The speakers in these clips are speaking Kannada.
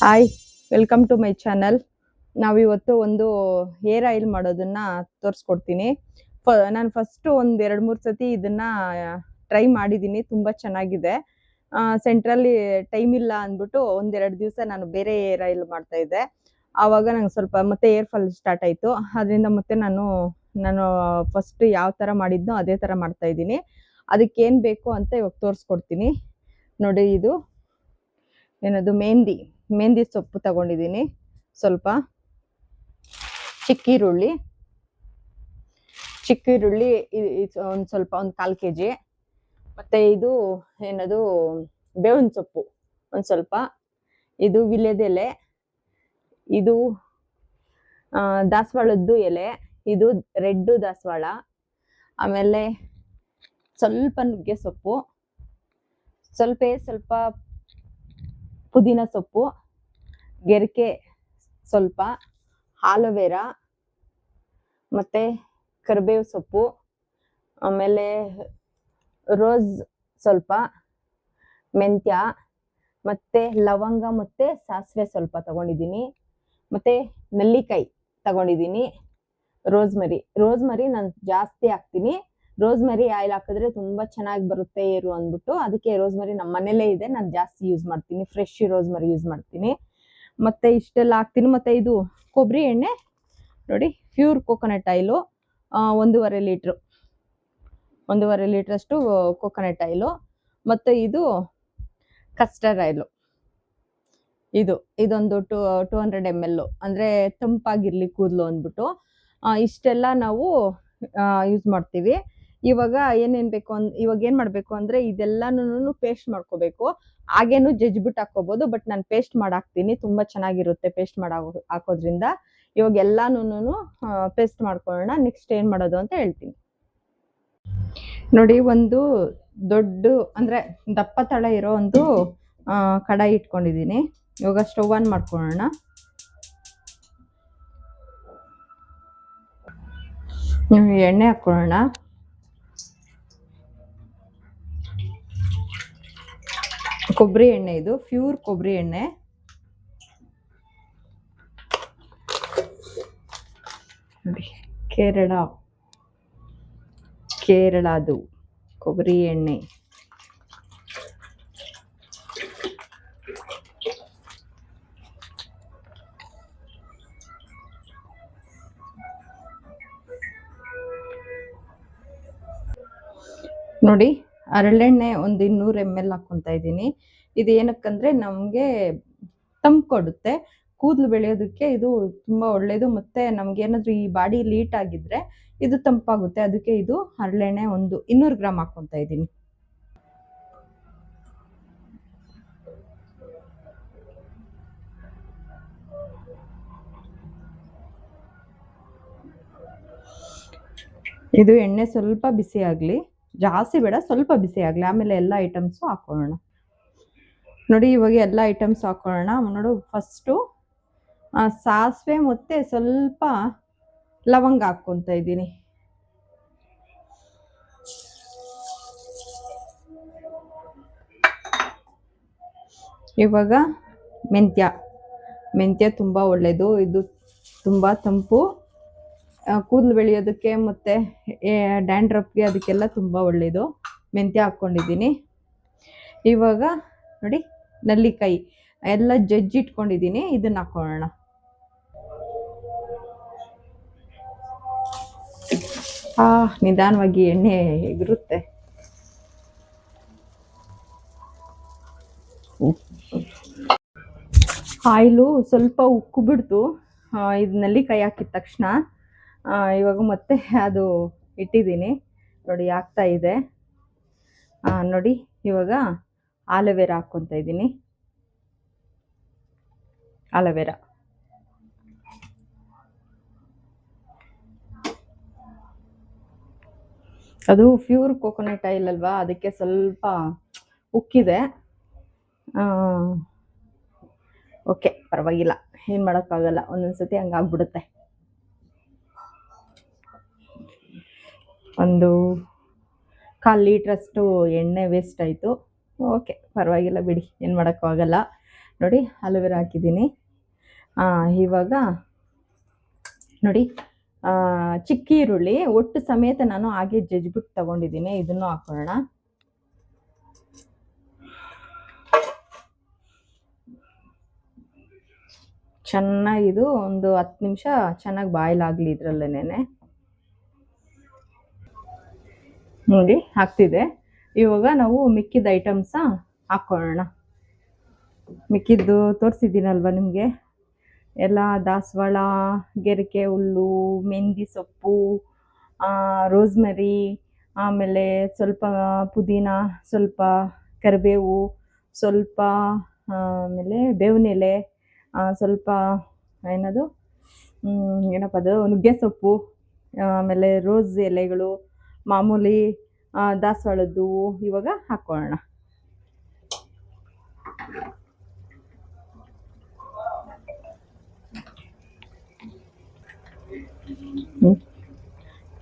Hi, welcome to my channel. ನಾವಿವತ್ತು ಒಂದು ಹೇರ್ ಆಯಿಲ್ ಮಾಡೋದನ್ನ ತೋರಿಸ್ಕೊಡ್ತೀನಿ. ನಾನು ಫಸ್ಟು ಒಂದು 2-3 ಸತಿ ಇದನ್ನ ಟ್ರೈ ಮಾಡಿದ್ದೀನಿ, ತುಂಬ ಚೆನ್ನಾಗಿದೆ. ಸೆಂಟ್ರಲ್ಲಿ ಟೈಮ್ ಇಲ್ಲ ಅಂದ್ಬಿಟ್ಟು ಒಂದೆರಡು ದಿವಸ ನಾನು ಬೇರೆ ಹೇರ್ ಆಯಿಲ್ ಮಾಡ್ತಾ ಇದ್ದೆ. ಆವಾಗ ನಂಗೆ ಸ್ವಲ್ಪ ಮತ್ತೆ ಹೇರ್ ಫಾಲ್ ಸ್ಟಾರ್ಟ್ ಆಯಿತು. ಅದರಿಂದ ಮತ್ತೆ ನಾನು ಫಸ್ಟ್ ಯಾವ ಥರ ಮಾಡಿದ್ನೋ ಅದೇ ಥರ ಮಾಡ್ತಾ ಇದ್ದೀನಿ. ಅದಕ್ಕೇನು ಬೇಕು ಅಂತ ಇವಾಗ ತೋರಿಸ್ಕೊಡ್ತೀನಿ. ನೋಡಿ, ಇದು ಏನದು ಮೆಹಂದಿ ಸೊಪ್ಪು ತಗೊಂಡಿದ್ದೀನಿ. ಸ್ವಲ್ಪ ಚಿಕ್ಕ ಈರುಳ್ಳಿ ಒಂದು ಸ್ವಲ್ಪ, ಒಂದು 1/4 kg. ಮತ್ತೆ ಇದು ಏನದು ಬೇವಿನ ಸೊಪ್ಪು ಒಂದು ಸ್ವಲ್ಪ, ಇದು ವಿಳ್ಯದೆಲೆ, ಇದು ದಾಸವಾಳದ್ದು ಎಲೆ, ಇದು ರೆಡ್ ದಾಸವಾಳ, ಆಮೇಲೆ ಸ್ವಲ್ಪ ನುಗ್ಗೆ ಸೊಪ್ಪು, ಸ್ವಲ್ಪ ಪುದೀನ ಸೊಪ್ಪು, ಗೆರಕೆ ಸ್ವಲ್ಪ, ಆಲೋವೆರಾ, ಮತ್ತೆ ಕರಿಬೇವು ಸೊಪ್ಪು, ಆಮೇಲೆ ರೋಸ್ ಸ್ವಲ್ಪ, ಮೆಂತ್ಯ, ಮತ್ತೆ ಲವಂಗ ಮತ್ತೆ ಸಾಸಿವೆ ಸ್ವಲ್ಪ ತಗೊಂಡಿದ್ದೀನಿ. ಮತ್ತೆ ನೆಲ್ಲಿಕಾಯಿ ತಗೊಂಡಿದ್ದೀನಿ. ರೋಸ್ಮರಿ ನಾನು ಜಾಸ್ತಿ ಹಾಕ್ತೀನಿ. ರೋಸ್ಮರಿ ಆಯಿಲ್ ಹಾಕಿದ್ರೆ ತುಂಬಾ ಚೆನ್ನಾಗಿ ಬರುತ್ತೆ ಏರು ಅಂದ್ಬಿಟ್ಟು, ಅದಕ್ಕೆ ರೋಸ್ಮರಿ ನಮ್ಮ ಮನೇಲೇ ಇದೆ, ನಾನು ಜಾಸ್ತಿ ಯೂಸ್ ಮಾಡ್ತೀನಿ. ಫ್ರೆಶ್ ರೋಸ್ಮರಿ ಯೂಸ್ ಮಾಡ್ತೀನಿ. ಮತ್ತೆ ಇಷ್ಟೆಲ್ಲ ಹಾಕ್ತೀನಿ. ಮತ್ತೆ ಇದು ಕೊಬ್ಬರಿ ಎಣ್ಣೆ ನೋಡಿ, ಪ್ಯೂರ್ ಕೋಕೋನಟ್ ಆಯಿಲು, 1.5 ಲೀಟ್ರ್ ಅಷ್ಟು ಕೋಕೋನಟ್ ಆಯಿಲು. ಮತ್ತೆ ಇದು ಕಸ್ಟರ್ಡ್ ಆಯಿಲು, ಇದೊಂದು 200 ml, ಅಂದ್ರೆ ತಂಪಾಗಿರ್ಲಿ ಕೂದಲು ಅಂದ್ಬಿಟ್ಟು ಇಷ್ಟೆಲ್ಲ ನಾವು ಯೂಸ್ ಮಾಡ್ತೀವಿ. ಇವಾಗ ಇವಾಗ ಏನ್ ಮಾಡ್ಬೇಕು ಅಂದ್ರೆ ಇದೆಲ್ಲಾನು ಪೇಸ್ಟ್ ಮಾಡ್ಕೋಬೇಕು. ಹಾಗೇನು ಜಜ್ಬಿಟ್ಟು ಹಾಕೋಬಹುದು, ಬಟ್ ನಾನು ಪೇಸ್ಟ್ ಮಾಡಾಕ್ತೀನಿ, ತುಂಬಾ ಚೆನ್ನಾಗಿರುತ್ತೆ ಪೇಸ್ಟ್ ಹಾಕೋದ್ರಿಂದ. ಇವಾಗ ಎಲ್ಲಾನು ಪೇಸ್ಟ್ ಮಾಡ್ಕೊಳ್ಳೋಣ. ನೆಕ್ಸ್ಟ್ ಏನ್ ಮಾಡೋದು ಅಂತ ಹೇಳ್ತೀನಿ. ನೋಡಿ, ಒಂದು ದೊಡ್ಡ ಅಂದ್ರೆ ದಪ್ಪ ತಳ ಇರೋ ಒಂದು ಕಡಾಯಿ ಇಟ್ಕೊಂಡಿದ್ದೀನಿ. ಇವಾಗ ಸ್ಟವ್ ಆನ್ ಮಾಡ್ಕೊಳ್ಳೋಣ. ಎಣ್ಣೆ ಹಾಕೊಳ್ಳೋಣ. ಕೊಬ್ಬರಿ ಎಣ್ಣೆ, ಇದು ಪ್ಯೂರ್ ಕೊಬ್ಬರಿ ಎಣ್ಣೆ. ನೋಡಿ, ಕೇರಳದು ಕೊಬ್ಬರಿ ಎಣ್ಣೆ. ನೋಡಿ, ಹರಳೆಣ್ಣೆ ಒಂದು 200 ml ಹಾಕೊಂತ ಇದ್ದೀನಿ. ಇದು ಏನಕ್ಕಂದ್ರೆ ನಮ್ಗೆ ತಂಪು ಕೊಡುತ್ತೆ, ಕೂದಲು ಬೆಳೆಯೋದಕ್ಕೆ ಇದು ತುಂಬಾ ಒಳ್ಳೇದು. ಮತ್ತೆ ನಮ್ಗೆ ಏನಾದ್ರು ಈ ಬಾಡಿ ಲೀಟ್ ಆಗಿದ್ರೆ ಇದು ತಂಪಾಗುತ್ತೆ, ಅದಕ್ಕೆ ಇದು ಹರಳೆಣ್ಣೆ ಒಂದು 200 ಗ್ರಾಮ್ ಹಾಕೊಂತ ಇದ್ದೀನಿ. ಇದು ಎಣ್ಣೆ ಸ್ವಲ್ಪ ಬಿಸಿ ಆಗ್ಲಿ, ಜಾಸ್ತಿ ಬೇಡ, ಸ್ವಲ್ಪ ಬಿಸಿ ಆಗ್ಲಿ, ಆಮೇಲೆ ಎಲ್ಲ ಐಟಮ್ಸು ಹಾಕೊಳ್ಳೋಣ. ನೋಡಿ, ಇವಾಗ ಎಲ್ಲ ಐಟಮ್ಸ್ ಹಾಕೊಳ್ಳೋಣ. ನೋಡು, ಫಸ್ಟು ಸಾಸಿವೆ ಮತ್ತೆ ಸ್ವಲ್ಪ ಲವಂಗ ಹಾಕ್ಕೊಂತ ಇದ್ದೀನಿ. ಇವಾಗ ಮೆಂತ್ಯ ತುಂಬಾ ಒಳ್ಳೇದು, ಇದು ತುಂಬಾ ತಂಪು, ಕೂದಲು ಬೆಳೆಯೋದಕ್ಕೆ ಮತ್ತೆ ಡ್ಯಾಂಡ್ರಫ್ಗೆ ಅದಕ್ಕೆಲ್ಲ ತುಂಬಾ ಒಳ್ಳೇದು. ಮೆಂತ್ಯ ಹಾಕ್ಕೊಂಡಿದ್ದೀನಿ. ಇವಾಗ ನೋಡಿ, ನೆಲ್ಲಿಕಾಯಿ ಎಲ್ಲ ಜಜ್ಜಿಟ್ಕೊಂಡಿದ್ದೀನಿ, ಇದನ್ನ ಹಾಕೊಳ್ಳೋಣ. ನಿಧಾನವಾಗಿ ಎಣ್ಣೆ ಎಗರುತ್ತೆ. ಆಯಿಲು ಸ್ವಲ್ಪ ಉಕ್ಕು ಬಿಡ್ತು ಇದು ನೆಲ್ಲಿಕಾಯಿ ಹಾಕಿದ ತಕ್ಷಣ. ಇವಾಗ ಮತ್ತೆ ಅದು ಇಟ್ಟಿದ್ದೀನಿ, ನೋಡಿ ಆಗ್ತಾ ಇದೆ. ನೋಡಿ, ಇವಾಗ ಆಲೋವೆರಾ ಹಾಕ್ಕೊತ ಇದ್ದೀನಿ. ಆಲೋವೆರಾ ಅದು ಪ್ಯೂರ್ ಕೋಕೋನಟ್ ಆಯಿಲ್ ಅಲ್ವಾ, ಅದಕ್ಕೆ ಸ್ವಲ್ಪ ಉಕ್ಕಿದೆ. ಓಕೆ, ಪರವಾಗಿಲ್ಲ, ಏನು ಮಾಡೋಕ್ಕಾಗಲ್ಲ, ಒಂದೊಂದ್ಸತಿ ಹಂಗಾಗ್ಬಿಡುತ್ತೆ. ಒಂದು 1/4 ಲೀಟ್ರಷ್ಟು ಎಣ್ಣೆ ವೇಸ್ಟ್ ಆಯಿತು. ಓಕೆ, ಪರವಾಗಿಲ್ಲ ಬಿಡಿ, ಏನು ಮಾಡೋಕ್ಕೂ ಆಗಲ್ಲ. ನೋಡಿ ಅಲೋವೆರಾ ಹಾಕಿದ್ದೀನಿ. ಇವಾಗ ನೋಡಿ ಚಿಕ್ಕ ಈರುಳ್ಳಿ ಒಟ್ಟು ಸಮೇತ ನಾನು ಹಾಗೆ ಜಜ್ಜಿಬಿಟ್ಟು ತಗೊಂಡಿದ್ದೀನಿ. ಇದನ್ನು ಹಾಕೊಳ್ಳೋಣ. ಚೆನ್ನಾಗಿ ಇದು ಒಂದು 10 ನಿಮಿಷ ಚೆನ್ನಾಗಿ ಬಾಯ್ಲ್ ಆಗಲಿ ಇದ್ರಲ್ಲೇನೆ. ನೋಡಿ ಆಗ್ತಿದೆ. ಇವಾಗ ನಾವು ಮಿಕ್ಕಿದ ಐಟಮ್ಸ ಹಾಕೊಳ್ಳೋಣ. ಮಿಕ್ಕಿದ್ದು ತೋರಿಸಿದ್ದೀನಲ್ವ ನಿಮಗೆ ಎಲ್ಲ. ದಾಸವಾಳ, ಗೆರಿಕೆ ಹುಲ್ಲು, ಮೆಂದಿ ಸೊಪ್ಪು, ರೋಸ್ಮೆರಿ, ಆಮೇಲೆ ಸ್ವಲ್ಪ ಪುದೀನ, ಸ್ವಲ್ಪ ಕರಿಬೇವು, ಸ್ವಲ್ಪ ಆಮೇಲೆ ಬೇವಿನ ಎಲೆ, ಸ್ವಲ್ಪ ಏನದು ಏನಪ್ಪ ಅದು ನುಗ್ಗೆ ಸೊಪ್ಪು, ಆಮೇಲೆ ರೋಸ್ ಎಲೆಗಳು, ಮಾಮೂಲಿ ದಾಸವಾಳದ್ದು ಇವಾಗ ಹಾಕೊಳ್ಳೋಣ.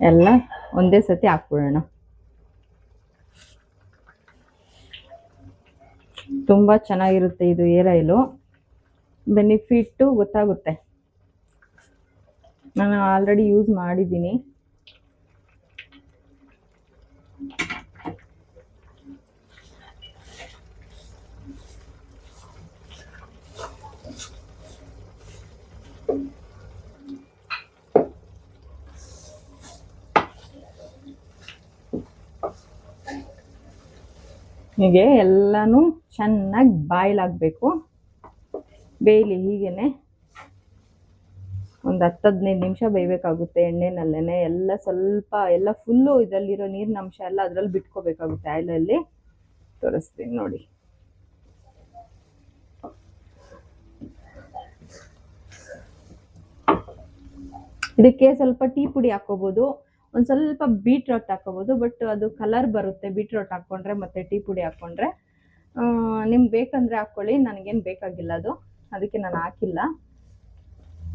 ಎಲ್ಲ ಒಂದೇ ಸತಿ ಹಾಕ್ಬಿಡೋಣ. ತುಂಬ ಚೆನ್ನಾಗಿರುತ್ತೆ ಇದು ಏರ್ ಆಯಿಲು. ಬೆನಿಫಿಟ್ಟು ಗೊತ್ತಾಗುತ್ತೆ. ನಾನು ಆಲ್ರೆಡಿ ಯೂಸ್ ಮಾಡಿದ್ದೀನಿ. ಹೀಗೆ ಎಲ್ಲಾನು ಚೆನ್ನಾಗಿ ಬಾಯ್ಲ್ ಆಗಬೇಕು. ಬೇಯಲಿ ಹೀಗೇನೆ ಒಂದು 10-15 ನಿಮಿಷ ಬೇಯಬೇಕಾಗುತ್ತೆ ಎಣ್ಣೆನಲ್ಲೇನೆ. ಎಲ್ಲ ಸ್ವಲ್ಪ ಎಲ್ಲ ಫುಲ್ಲು ಇದರಲ್ಲಿರೋ ನೀರಿನ ಅಂಶ ಎಲ್ಲ ಅದರಲ್ಲಿ ಬಿಟ್ಕೋಬೇಕಾಗುತ್ತೆ ಆಯಿಲಲ್ಲಿ. ತೋರಿಸ್ತೀನಿ ನೋಡಿ. ಇದಕ್ಕೆ ಸ್ವಲ್ಪ ಟೀ ಪುಡಿ ಹಾಕೋಬೋದು, ಒಂದು ಸ್ವಲ್ಪ ಬೀಟ್ರೋಟ್ ಹಾಕೋಬೋದು. ಬಟ್ ಅದು ಕಲರ್ ಬರುತ್ತೆ ಬೀಟ್ರೋಟ್ ಹಾಕ್ಕೊಂಡ್ರೆ ಮತ್ತು ಟೀ ಪುಡಿ ಹಾಕ್ಕೊಂಡ್ರೆ. ನಿಮ್ಗೆ ಬೇಕಂದರೆ ಹಾಕ್ಕೊಳ್ಳಿ, ನನಗೇನು ಬೇಕಾಗಿಲ್ಲ ಅದು, ಅದಕ್ಕೆ ನಾನು ಹಾಕಿಲ್ಲ.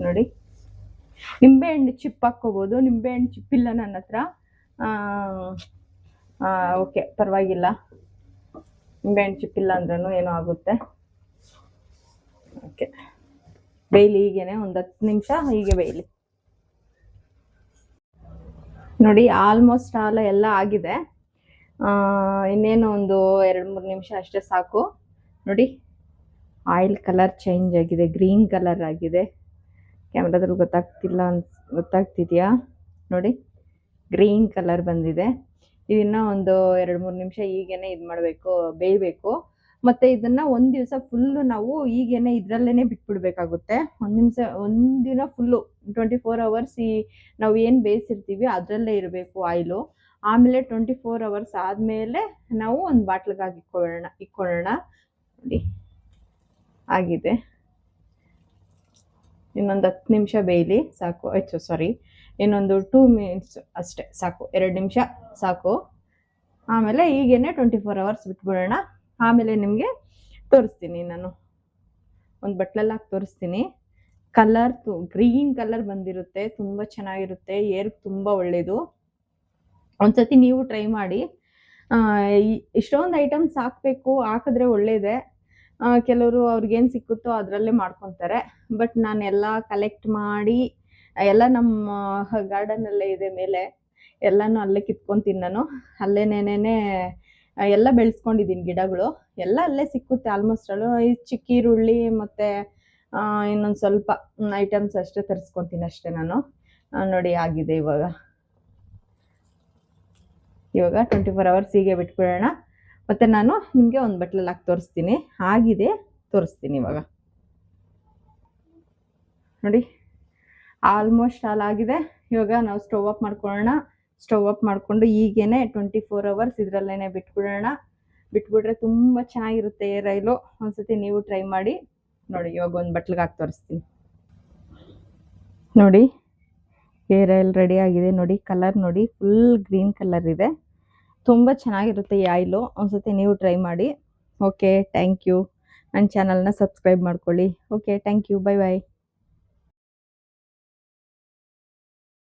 ನೋಡಿ, ನಿಂಬೆಹಣ್ಣು ಚಿಪ್ ಹಾಕ್ಕೋಬೋದು. ನಿಂಬೆಹಣ್ಣು ಚಿಪ್ಪಿಲ್ಲ ನನ್ನ ಹತ್ರ. ಓಕೆ, ಪರವಾಗಿಲ್ಲ. ನಿಂಬೆಹಣ್ಣು ಚಿಪ್ಪಿಲ್ಲ ಅಂದ್ರೂ ಏನೋ ಆಗುತ್ತೆ. ಓಕೆ, ಬೇಯಲಿ ಹೀಗೇನೆ ಒಂದು 10 ನಿಮಿಷ ಹೀಗೆ ಬೇಯಲಿ. ನೋಡಿ, ಆಲ್ಮೋಸ್ಟ್ ಎಲ್ಲ ಆಗಿದೆ. ಇನ್ನೇನು ಒಂದು 2-3 ನಿಮಿಷ ಅಷ್ಟೇ ಸಾಕು. ನೋಡಿ, ಆಯಿಲ್ ಕಲರ್ ಚೇಂಜ್ ಆಗಿದೆ, ಗ್ರೀನ್ ಕಲರ್ ಆಗಿದೆ. ಕ್ಯಾಮ್ರಾದಲ್ಲಿ ಗೊತ್ತಾಗ್ತಿದೆಯಾ? ನೋಡಿ, ಗ್ರೀನ್ ಕಲರ್ ಬಂದಿದೆ. ಇದನ್ನು ಒಂದು 2-3 ನಿಮಿಷ ಹೀಗೇನೆ ಇದು ಮಾಡಬೇಕು, ಬೇಯಬೇಕು. ಮತ್ತು ಇದನ್ನು ಒಂದು ದಿವಸ ಫುಲ್ಲು ನಾವು ಹೀಗೇನೆ ಇದರಲ್ಲೇ ಬಿಟ್ಬಿಡ್ಬೇಕಾಗುತ್ತೆ. ಒಂದಿನ ಫುಲ್ಲು 24 ಅವರ್ಸ್ ನಾವು ಏನು ಬೇಯಿಸಿರ್ತೀವಿ ಅದರಲ್ಲೇ ಇರಬೇಕು ಆಯಿಲು. ಆಮೇಲೆ 24 ಅವರ್ಸ್ ಆದಮೇಲೆ ನಾವು ಒಂದು ಬಾಟ್ಲಿಗೆ ಹಾಕಿ ಇಟ್ಕೊಳ್ಳೋಣ. ನೋಡಿ, ಆಗಿದೆ. ಇನ್ನೊಂದು 10 ನಿಮಿಷ ಬೇಯಲಿ ಸಾಕು. ಆಯ್ತು, ಸಾರಿ, ಇನ್ನೊಂದು 2 ಮಿನಿಟ್ಸ್ ಅಷ್ಟೇ ಸಾಕು, 2 ನಿಮಿಷ ಸಾಕು. ಆಮೇಲೆ ಹೀಗೇನೆ 24 ಅವರ್ಸ್ ಬಿಟ್ಬಿಡೋಣ. ಆಮೇಲೆ ನಿಮಗೆ ತೋರಿಸ್ತೀನಿ, ನಾನು ಒಂದು ಬಟ್ಲಲ್ಲಿ ಹಾಕಿ ತೋರಿಸ್ತೀನಿ. ಕಲರ್ ಗ್ರೀನ್ ಕಲರ್ ಬಂದಿರುತ್ತೆ, ತುಂಬ ಚೆನ್ನಾಗಿರುತ್ತೆ, ಏರ್ಗೆ ತುಂಬ ಒಳ್ಳೆಯದು. ಒಂದ್ಸತಿ ನೀವು ಟ್ರೈ ಮಾಡಿ. ಇಷ್ಟೊಂದು ಐಟಮ್ಸ್ ಹಾಕಬೇಕು, ಹಾಕಿದ್ರೆ ಒಳ್ಳೇದೇ. ಕೆಲವರು ಅವ್ರಿಗೇನು ಸಿಕ್ಕುತ್ತೋ ಅದರಲ್ಲೇ ಮಾಡ್ಕೊತಾರೆ. ಬಟ್ ನಾನು ಎಲ್ಲ ಕಲೆಕ್ಟ್ ಮಾಡಿ ಎಲ್ಲ ನಮ್ಮ ಗಾರ್ಡನಲ್ಲೇ ಇದೆ ಮೇಲೆ, ಎಲ್ಲನೂ ಅಲ್ಲೇ ಕಿತ್ಕೊತೀನಿ ನಾನು. ಅಲ್ಲೇನೇನೇ ಎಲ್ಲ ಬೆಳೆಸ್ಕೊಂಡಿದ್ದೀನಿ ಗಿಡಗಳು, ಎಲ್ಲ ಅಲ್ಲೇ ಸಿಕ್ಕುತ್ತೆ ಆಲ್ಮೋಸ್ಟ್ ಅಲ್ಲೂ. ಈ ಚಿಕ್ಕ ಈರುಳ್ಳಿ ಮತ್ತು ಇನ್ನೊಂದು ಸ್ವಲ್ಪ ಐಟಮ್ಸ್ ಅಷ್ಟೇ ತರಿಸ್ಕೊತೀನಿ ಅಷ್ಟೇ ನಾನು. ನೋಡಿ, ಆಗಿದೆ. ಇವಾಗ 24 ಅವರ್ಸ್ ಹೀಗೆ ಬಿಟ್ಬಿಡೋಣ. ಮತ್ತು ನಾನು ನಿಮಗೆ ಒಂದು ಬಟ್ಲಲ್ಲಿ ಹಾಕಿ ತೋರಿಸ್ತೀನಿ. ಆಗಿದೆ, ತೋರಿಸ್ತೀನಿ ಇವಾಗ. ನೋಡಿ, ಆಲ್ಮೋಸ್ಟ್ ಆಗಿದೆ. ಇವಾಗ ನಾವು ಸ್ಟವ್ ಆಫ್ ಮಾಡ್ಕೊಳ್ಳೋಣ. ಸ್ಟವ್ ಆಫ್ ಮಾಡಿಕೊಂಡು ಹೀಗೇನೆ 24 ಅವರ್ಸ್ ಇದರಲ್ಲೇ ಬಿಟ್ಬಿಟ್ರೆ ತುಂಬ ಚೆನ್ನಾಗಿರುತ್ತೆ ಏರ್ ಆಯಿಲು. ಒಂದ್ಸತಿ ನೀವು ಟ್ರೈ ಮಾಡಿ ನೋಡಿ. ಇವಾಗ ಒಂದು ಬಟ್ಲಿಗೆ ಹಾಕಿ ತೋರಿಸ್ತೀನಿ. ನೋಡಿ, ಏರ್ ಆಯಿಲ್ ರೆಡಿ ಆಗಿದೆ. ನೋಡಿ, ಕಲರ್ ನೋಡಿ, ಫುಲ್ ಗ್ರೀನ್ ಕಲರ್ ಇದೆ. ತುಂಬ ಚೆನ್ನಾಗಿರುತ್ತೆ ಈ ಆಯಿಲು. ಒಂದ್ಸತಿ ನೀವು ಟ್ರೈ ಮಾಡಿ. Okay, thank you. ನನ್ನ ಚಾನಲ್ನ ಸಬ್ಸ್ಕ್ರೈಬ್ ಮಾಡ್ಕೊಳ್ಳಿ. Okay, thank you. Bye bye.